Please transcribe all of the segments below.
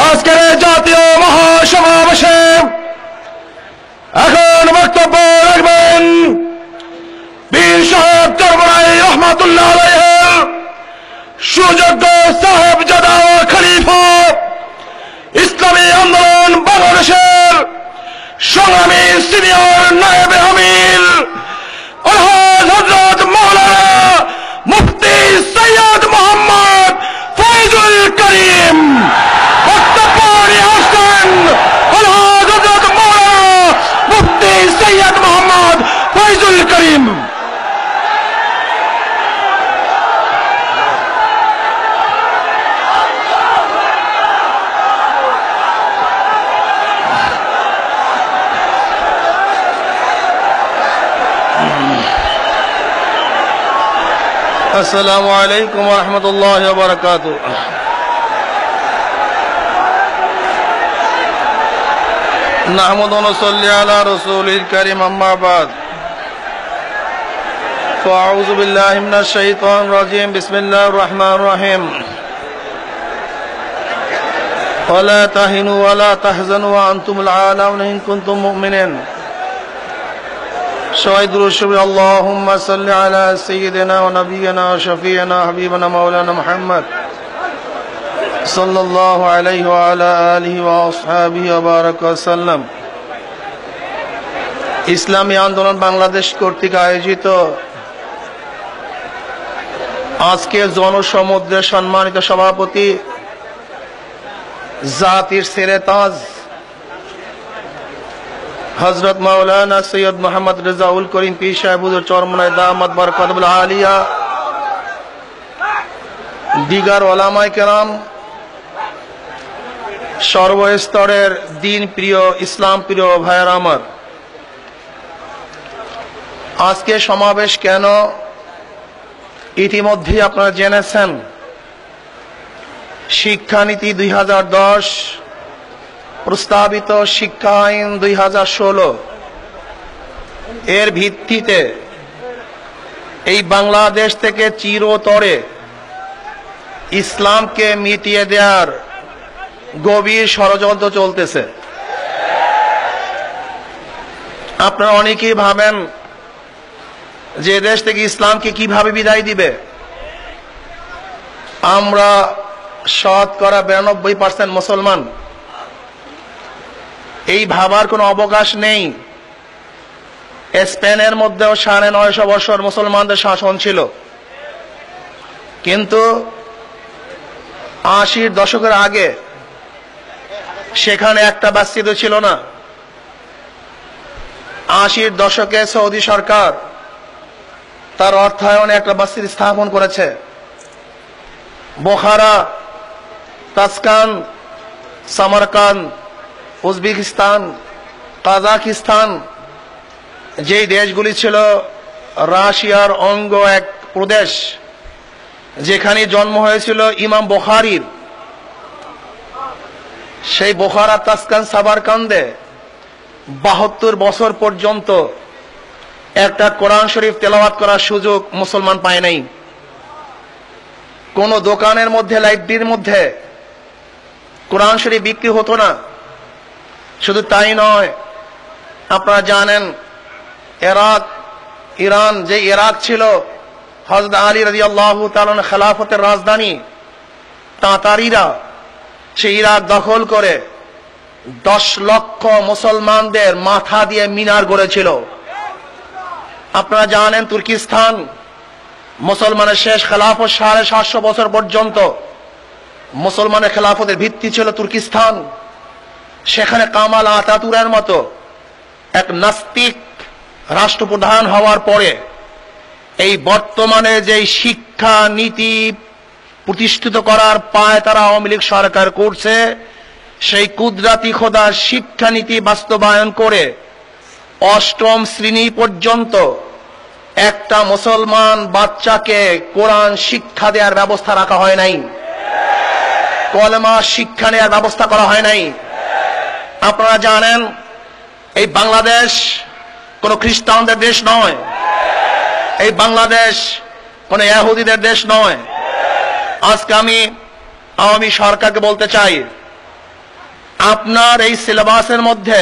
আজকের জাতীয় মহাসমাবেশে এখন বক্তব্য রাখবেন বীর সাহেব চরমনাই রহমাতুল্লাহ আলাইহির সুযোগ্য সাহেবজাদা ও খলিফা ইসলামী আন্দোলন বাংলাদেশের সংগ্রামী সিনিয়র নায়েবে আমির আলহাজ হযরত মাওলানা মুফতি সৈয়দ মোহাম্মদ ফয়জুল করিম বক্তব্য নিয়ে আসছেন আলহাজ হযরত মাওলানা মুফতি সৈয়দ মোহাম্মদ ফয়জুল করিম। السلام عليكم ورحمة الله وبركاته. نحمد ونصلي على رسوله الكريم أما بعد فأعوذ بالله من الشيطان الرجيم بسم الله الرحمن الرحيم ولا تهنوا ولا تحزنوا وأنتم الأعلون إن كنتم مؤمنين. شهيد الشبه اللهم صل على سيدنا ونبينا وشفيعنا حبيبنا مولانا محمد صلى الله عليه وعلى آله وأصحابه وبارك وسلم. ইসলামী আন্দোলন বাংলাদেশ কর্তৃক আয়োজিত আজকে জনসমুদ্রের সম্মানিত সভাপতি জাতির সেরেতাজ হযরত মাওলানা সৈয়দ মোহাম্মদ রেজাউল করিম পীর সাহেব হুজুর চরমনাই দামাত বরকাতুল আলিয়া, দিগার ওলামায়ে কেরাম, সর্বস্তরের দিন প্রিয় ইসলাম প্রিয় ভাইয়েরা আমার, আজকে সমাবেশ কেন ইতিমধ্যে আপনারা জেনেছেন। শিক্ষানীতি 2010, প্রস্তাবিত শিক্ষা আইন 2016 এর ভিত্তিতে এই বাংলাদেশ থেকে চিরতরে ইসলামকে মিটিয়ে দেওয়ার গভীর ষড়যন্ত্র চলতেছে। আপনারা অনেকেই ভাবেন যে দেশ থেকে ইসলামকে কিভাবে বিদায় দিবে। আমরা শতকরা 92% মুসলমান, এই ভাবার কোনো অবকাশ নেই। স্পেনের মধ্যেও 950 বছর মুসলমানদের শাসন ছিল, কিন্তু 80 দশকের আগে সেখানে একটা মসজিদ ছিল না। 80 দশকে সৌদি সরকার তার অর্থায়নে একটা মসজিদ স্থাপন করেছে। বোখারা, তাসকান, সামারকান্দ, উজবেকিস্তান, কাজাকিস্তান, যেই দেশগুলি ছিল রাশিয়ার অঙ্গ এক প্রদেশ, যেখানে জন্ম হয়েছিল ইমাম বুখারীর, সেই বোখারা, তাসকান, সামারকান্দে 72 বছর পর্যন্ত একটা কোরআন শরীফ তেলাওয়াত করার সুযোগ মুসলমান পায় নাই। কোন দোকানের মধ্যে, লাইব্রেরির মধ্যে কোরআন শরীফ বিক্রি হতো না। শুধু তাই নয়, আপনারা জানেন ইরাক, ইরান, যে ইরাক ছিল হযরত আলী রাদিয়াল্লাহু তাআলা খেলাফতের রাজধানী, তাতারিরা সেই ইরাক দখল করে 10 লক্ষ মুসলমানদের মাথা দিয়ে মিনার গড়েছিল। আপনারা জানেন তুর্কিস্তান, মুসলমানের শেষ খেলাফত 750 বছর পর্যন্ত মুসলমানের খেলাফতের ভিত্তি ছিল তুর্কিস্তান। সেখানে কামাল আতাতুরের মতো এক নাস্তিক রাষ্ট্রপ্রধান হওয়ার পরে এই বর্তমানে যে শিক্ষা নীতি প্রতিষ্ঠিত করার পায় তারা আওয়ামী লীগ সরকার করছে, সেই কুদরাতি খোদার শিক্ষানীতি বাস্তবায়ন করে 8ম শ্রেণী পর্যন্ত একটা মুসলমান বাচ্চাকে কোরআন শিক্ষা দেওয়ার ব্যবস্থা রাখা হয় নাই, কলেমা শিক্ষা নেওয়ার ব্যবস্থা করা হয় নাই। আপনারা জানেন এই বাংলাদেশ কোন খ্রিস্টানদের দেশ নয়, এই বাংলাদেশ কোন ইহুদিদের দেশ নয়, আজকে আমি আওয়ামী সরকারকে বলতে চাই, আপনার এই সিলেবাসের মধ্যে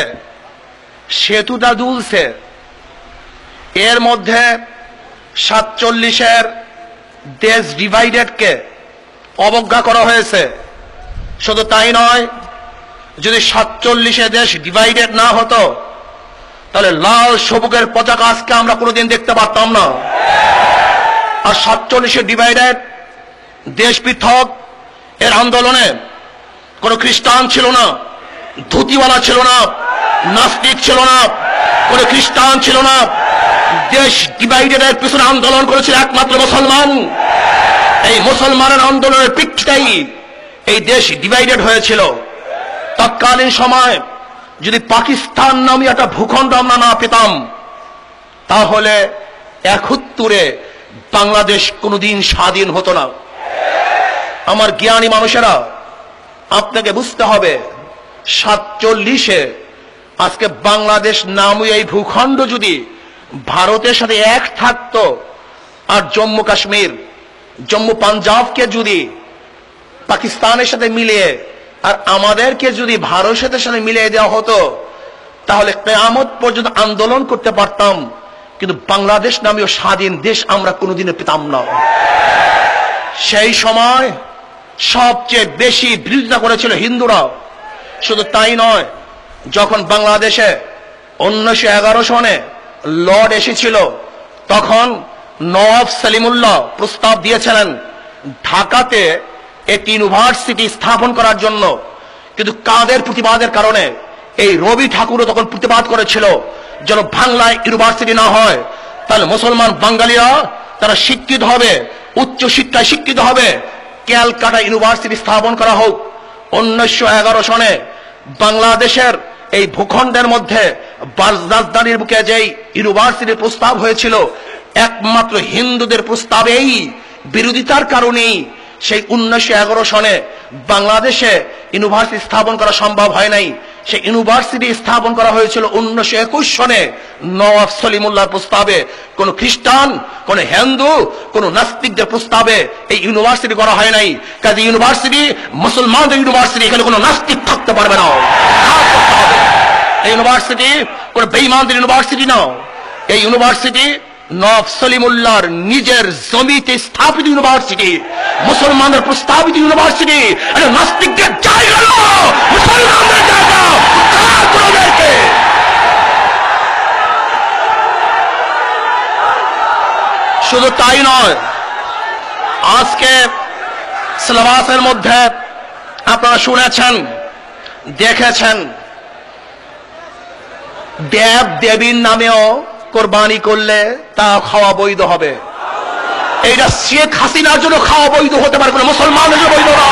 সেতুটা দুলছে, এর মধ্যে 47-এর দেশ ডিভাইডেডকে অবজ্ঞা করা হয়েছে। শুধু তাই নয়, যদি 47-এ দেশ ডিভাইডেড না হতো তাহলে লাল সবুজের পতাকা আজকে আমরা কোনোদিন দেখতে পারতাম না। আর 47-এ ডিভাইডেড দেশ পৃথক এর আন্দোলনে কোন খ্রিস্টান ছিল না, ধুতিওয়ালা ছিল না, নাস্তিক ছিল না, কোন খ্রিস্টান ছিল না। দেশ ডিভাইডেডের পিছনে আন্দোলন করেছিল একমাত্র মুসলমান। এই মুসলমানের আন্দোলনের প্রেক্ষিতেই এই দেশ ডিভাইডেড হয়েছিল। তৎকালীন সময় যদি পাকিস্তান নামে একটা ভূখণ্ড আমরা না পেতাম, তাহলে 71-এ বাংলাদেশ কোনোদিন স্বাধীন হতো না। আমার জ্ঞানী মানুষেরা, আপনাকে বুঝতে হবে, 47-এ আজকে বাংলাদেশ নামে এই ভূখণ্ড যদি ভারতের সাথে এক থাকতো, আর জম্মু কাশ্মীর, জম্মু পাঞ্জাবকে যদি পাকিস্তানের সাথে মিলিয়ে আর আমাদেরকে যদি ভারতের সাথে মিলিয়ে দেওয়া হতো, তাহলে কিয়ামত পর্যন্ত আন্দোলন করতে পারতাম, কিন্তু বাংলাদেশ নামীয় স্বাধীন দেশ আমরা কোনোদিনও পেতাম না। সেই সময় সবচেয়ে বেশি বিরোধিতা করেছিল হিন্দুরা। শুধু তাই নয়, যখন বাংলাদেশে 1911 সনে লর্ড এসেছিল, তখন নওয়াব সলিমুল্লাহ প্রস্তাব দিয়েছিলেন ঢাকাতে একটি ইউনিভার্সিটি স্থাপন করার জন্য। কিন্তু কাদের প্রতিবাদের কারণে? এই রবি ঠাকুরও তখন প্রতিবাদ করেছিল যেন বাংলায় ইউনিভার্সিটি না হয়, তাহলে মুসলমান বাঙালিরা তারা শিক্ষিত হবে, উচ্চ শিক্ষায় শিক্ষিত হবে, ক্যালকাটা ইউনিভার্সিটি স্থাপন করা হোক। 1911 সনে বাংলাদেশের এই ভূখণ্ডের মধ্যে রাজধানীর বুকে যেই ইউনিভার্সিটির প্রস্তাব হয়েছিল, একমাত্র হিন্দুদের প্রস্তাবেই বিরোধিতার কারণেই সেই 1911 সনে বাংলাদেশে ইউনিভার্সিটি স্থাপন করা সম্ভব হয় নাই। সেই ইউনিভার্সিটি স্থাপন করা হয়েছিল 1921 সনে নওয়াব সলিমুল্লাহর প্রস্তাবে। কোন খ্রিস্টান, কোন হিন্দু, কোন নাস্তিকদের প্রস্তাবে এই ইউনিভার্সিটি করা হয় নাই। কাজে ইউনিভার্সিটি মুসলমানদের ইউনিভার্সিটি, এখানে কোনো নাস্তিক থাকতে পারবে না। এই ইউনিভার্সিটি কোন বেঈমানদের ইউনিভার্সিটি না। এই ইউনিভার্সিটি নওয়াব সলিমুল্লাহর নিজের জমিতে স্থাপিত ইউনিভার্সিটি, মুসলমানদের প্রস্তাবিত ইউনিভার্সিটি। নাস্তিকদের জায়গা না, মুসলমানদের জায়গা। শুধু তাই নয়, আজকে সিলেবাসের মধ্যে আপনারা শুনেছেন, দেখেছেন, দেব দেবীর নামেও কোরবানি করলে তা খাওয়া বৈধ হবে। এইটা শেখ হাসিনার জন্য খাওয়া বৈধ হতে পারবে না, মুসলমানদের জন্য বৈধ না।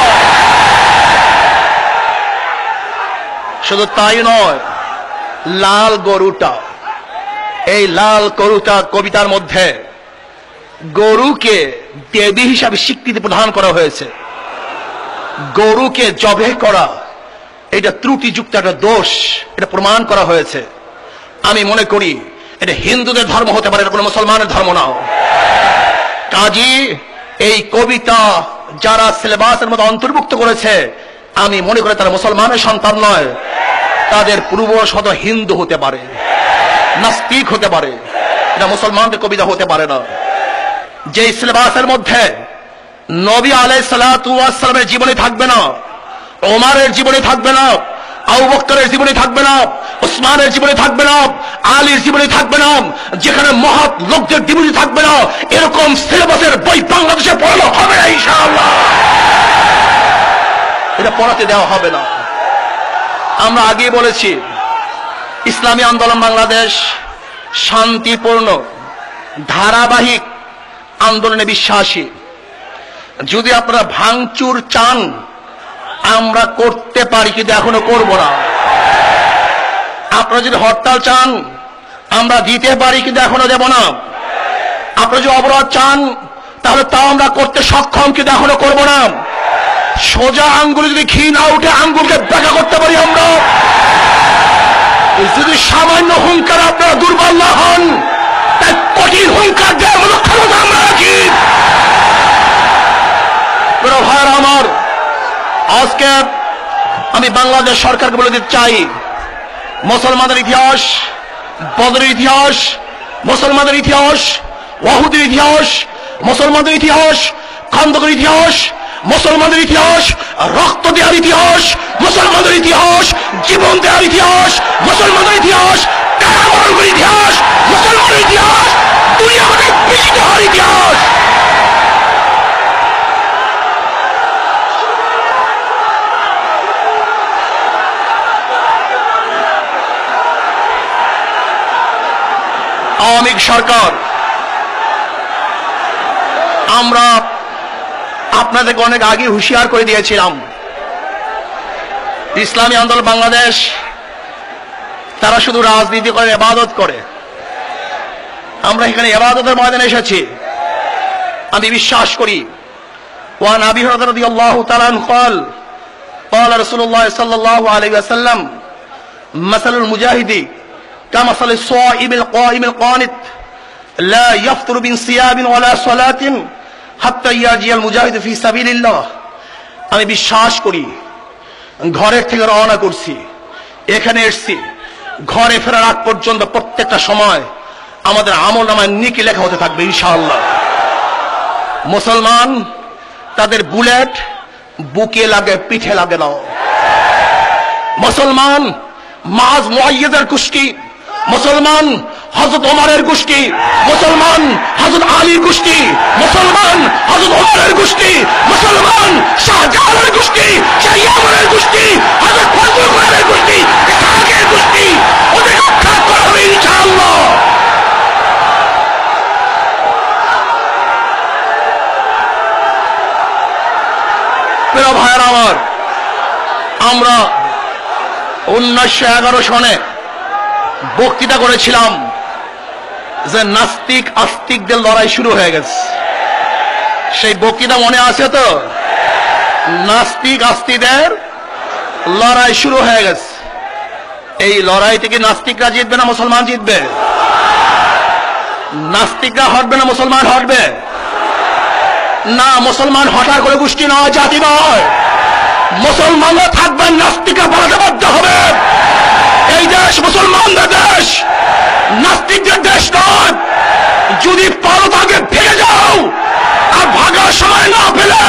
শুধু তাই নয়, লাল গরুটা, এই লাল গরুটা কবিতার মধ্যে গরুকে দেবী হিসাবে স্বীকৃতি প্রদান করা হয়েছে। গরুকে জবে করা এটা ত্রুটিযুক্ত একটা দোষ, এটা প্রমাণ করা হয়েছে। আমি মনে করি এটা হিন্দুদের ধর্ম হতে পারে, এটা কোনো মুসলমানের ধর্ম না। কাজী এই কবিতা যারা সিলেবাসের মধ্যে অন্তর্ভুক্ত করেছে, আমি মনে করি তারা মুসলমানের সন্তান নয়, তাদের পূর্বশত হিন্দু হতে পারে, নাস্তিক হতে পারে, এটা মুসলমানদের কবিতা হতে পারে না। যে সিলেবাসের মধ্যে নবী আলাইহিস সালাতু ওয়াস সালামের জীবনী থাকবে না, ওমরের জীবনী থাকবে না, আবু বকরের জীবনী থাকবে না, উসমানের জীবনী থাকবে না, আলীর জীবনী থাকবে না, যেখানে মহৎ লোকদের জীবনী থাকবে না, এরকম সিলেবাসের বই বাংলাদেশে পড়ানো হবে না ইনশাআল্লাহ। এটা পড়াতে দেওয়া হবে না। আমরা আগেই বলেছি, ইসলামী আন্দোলন বাংলাদেশ শান্তিপূর্ণ ধারাবাহিক আন্দোলনে বিশ্বাসী। যদি আপনারা ভাঙচুর চান, আমরা করতে পারি, কিন্তু এখনো করব না। আপনারা যদি হরতাল চান, আমরা দিতে পারি, কিন্তু এখনো দেব না। আপনারা যদি অবরোধ চান, তাহলে তাও আমরা করতে সক্ষম, কিন্তু এখনো করব না। সোজা আঙ্গুলে যদি ঘি না উঠে আঙ্গুলকে ব্যাখ্যা করতে পারি আমরা। যদি সামান্য হুঙ্কার আপনারা দুর্বল না হন, তাই কঠিন হুঙ্কার দেওয়ার মতো ক্ষমতা আমরা রাখি। প্রিয় ভাইরা আমার, আজকে আমি বাংলাদেশ সরকারকে বলে দিতে চাই, মুসলমানদের ইতিহাস, বদরের ইতিহাস, মুসলমানদের ইতিহাস, ওয়াহুদের ইতিহাস, মুসলমানদের ইতিহাস, খন্দকের ইতিহাস, মুসলমানদের ইতিহাস, রক্ত দেওয়ার ইতিহাস, মুসলমানদের ইতিহাস, জীবন দেওয়ার ইতিহাস, মুসলমানদের ইতিহাস, টাকা ইতিহাস, মুসলমানের ইতিহাস, দুনিয়া আমাদের বিচিত হওয়ার ইতিহাস। আওয়ামী সরকার, আমরা আপনাদেরকে অনেক আগে হুঁশিয়ার করে দিয়েছিলাম, ইসলামী আন্দোলন বাংলাদেশ তারা শুধু রাজনীতি করে, ইবাদত করে। আমরা এখানে ইবাদতের ময়দানে এসেছি। আমি বিশ্বাস করি, ওয়ান আবি হুরায়রা রাদিয়াল্লাহু তাআলা আনহু قال قال رسول الله صلى الله عليه وسلم مثل المجاهد كمثل الصائم القائم القانت لا يفطر من صيام ولا صلاة حتى يجيء المجاهد في سبيل الله। আমি বিশ্বাস করি, ঘরের থেকে রওনা করছি, এখানে এসেছি, ঘরে ফেরার আগ পর্যন্ত প্রত্যেকটা সময় আমাদের আমলনামায় নেকি লেখা হতে থাকবে ইনশাআল্লাহ। মুসলমান তাদের বুলেট বুকে লাগে, পিঠে লাগে না। মুসলমান মাজ মুআইয়াদের গোষ্ঠী, মুসলমান হযরত ওমরের গোষ্ঠী, মুসলমান হযরত আলীর গোষ্ঠী, মুসলমান হযরত ওমরের গোষ্ঠী, মুসলমান শাহজাহানের গোষ্ঠী, শাহজাহানের গোষ্ঠী, হযরত ফজলুল করিমের গোষ্ঠী, ইসহাকের গোষ্ঠী, ওদের রক্ষা করা হবে ইনশাআল্লাহ। প্রিয় ভাইরা আমার, আমরা 1911 সনে বক্তৃতা করেছিলাম যে নাস্তিক আস্তিকদের লড়াই শুরু হয়ে গেছে। সেই বক্তৃতা মনে আছে তো? নাস্তিক আস্তিকদের লড়াই শুরু হয়ে গেছে। এই লড়াই থেকে নাস্তিকরা জিতবে না মুসলমান জিতবে? নাস্তিকরা হটবে না মুসলমান হটবে? না, মুসলমান হঠাৎ করে গোষ্ঠী নয়, জাতি নয়। মুসলমানরা থাকবেন, নাস্তিকরা পালাতে বাধ্য হবে। এই দেশ মুসলমানদের দেশ, নাস্তিকদের দেশ নয়। যদি পারো তাকে ফিরে যাও, আর ভাগার সময় না পেলে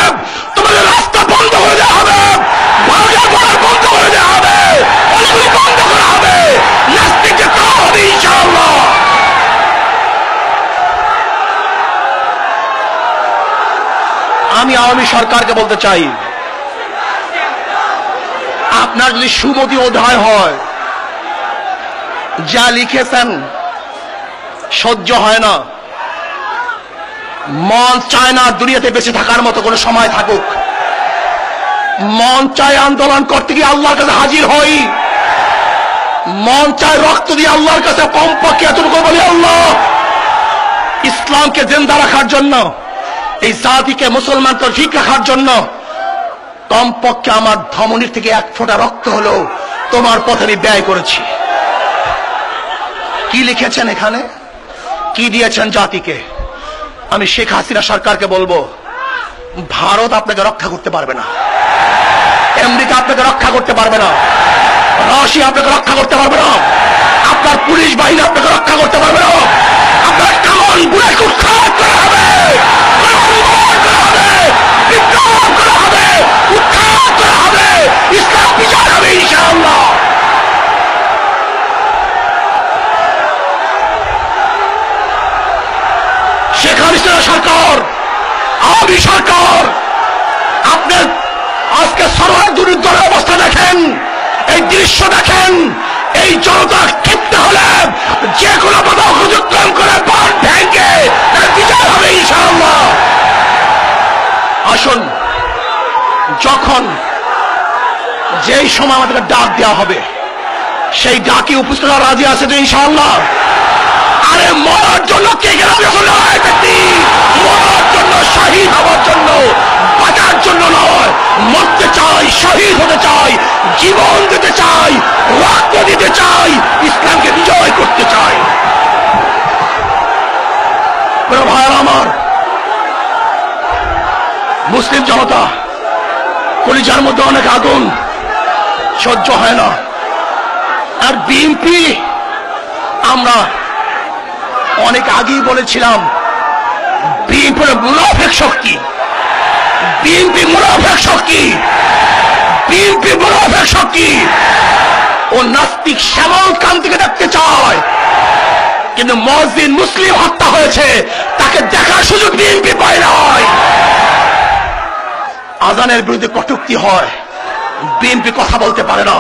তোমাদের রাস্তা বন্ধ করে দেওয়া হবে, ভাগা ভাগ বন্ধ করে দেওয়া হবে, অলিগুলি বন্ধ করা হবে, নাস্তিকদের তাও হবে ইনশাআল্লাহ। আমি আওয়ামী সরকারকে বলতে চাই, আপনার যদি সুমতি অধ্যায় হয়, যা লিখেছেন সহ্য হয় না, মন চায় না দুনিয়াতে বেঁচে থাকার মতো কোনো সময় থাকুক। মন চায় আন্দোলন করতে গিয়ে আল্লাহর কাছে হাজির হই, মন চায় রক্ত দিয়ে আল্লাহর কাছে কমপক্ষে এতটুকু বলি, আল্লাহ ইসলামকে জিন্দা রাখার জন্য, এই জাতিকে মুসলমানকে ঠিক রাখার জন্য কমপক্ষে আমার ধমনীর থেকে এক ফোঁটা রক্ত হলো তোমার পথে আমি ব্যয় করেছি। কি লিখেছেন এখানে, কি দিয়েছেন জাতিকে? আমি শেখ হাসিনা সরকারকে বলবো, ভারত আপনাকে রক্ষা করতে পারবে না, আমেরিকা আপনাকে রক্ষা করতে পারবে না, রাশিয়া আপনাকে রক্ষা করতে পারবে না, আপনার পুলিশ বাহিনী আপনাকে রক্ষা করতে পারবে না। আপনার কামন বুলেট উৎখাত করা হবে, বিদ্রোহ করা হবে, উৎখাত করা হবে, ইসলাম বিচার হবে ইনশাআল্লাহ। শেখ হাসিনা সরকার, আওয়ামী সরকার, আপনার আজকে সরকার দুর্নীতির অবস্থা দেখেন, এই দৃশ্য দেখেন, এই জনতা ক্ষিপ্ত হলে যে কোনো বাধা অতিক্রম করে বাঁধ ভেঙে বিচার হবে ইনশাআল্লাহ। আসুন, যখন যেই সময় আমাদেরকে ডাক দেওয়া হবে, সেই ডাকে উপস্থিত হওয়ার রাজি আছে তো ইনশাআল্লাহ? আরে মরার জন্য কে গেল? মরার জন্য, শহীদ হওয়ার জন্য, বাঁচার জন্য নয়। মরতে চাই, শহীদ হতে চাই, জীবন দিতে চাই, রক্ত দিতে চাই, ইসলামকে বিজয় করতে চাই। ভাইয়ার আমার, মুসলিম জনতা কলিজার মধ্যে অনেক আগুন, সহ্য হয় না। আর বিএনপি আমরা অনেক আগেই বলেছিলাম বিএনপি মুনাফিক শক্তি, বিএনপি মুনাফিক শক্তি, বিএনপি মুনাফিক শক্তি। ও নাস্তিক শ্যামল কান্তিকে দেখতে চায়, কিন্তু মুসলিম মুসলিম হত্যা হয়েছে তাকে দেখার সুযোগ বিএনপি পায় নাই। আজানের বিরুদ্ধে কটূক্তি হয়, বিএনপি কথা বলতে পারে না।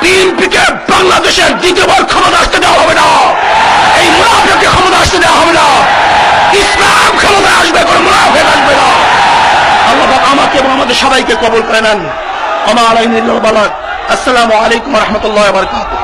বিএনপিকে বাংলাদেশের দ্বিতীয়বার ক্ষমতা আসতে দেওয়া হবে না, এই মুনাফিককে ক্ষমতা আসতে দেওয়া হবে না। ইসলাম ক্ষমতায় আসবে, কোনো মুনাফিক আসবে না। আল্লাহ আমাকে এবং আমাদের সবাইকে কবুল করে নেন। আমার আলাইহিল বালাগ। আসসালামু আলাইকুম ওয়া রাহমাতুল্লাহি ওয়া বারাকাতুহু।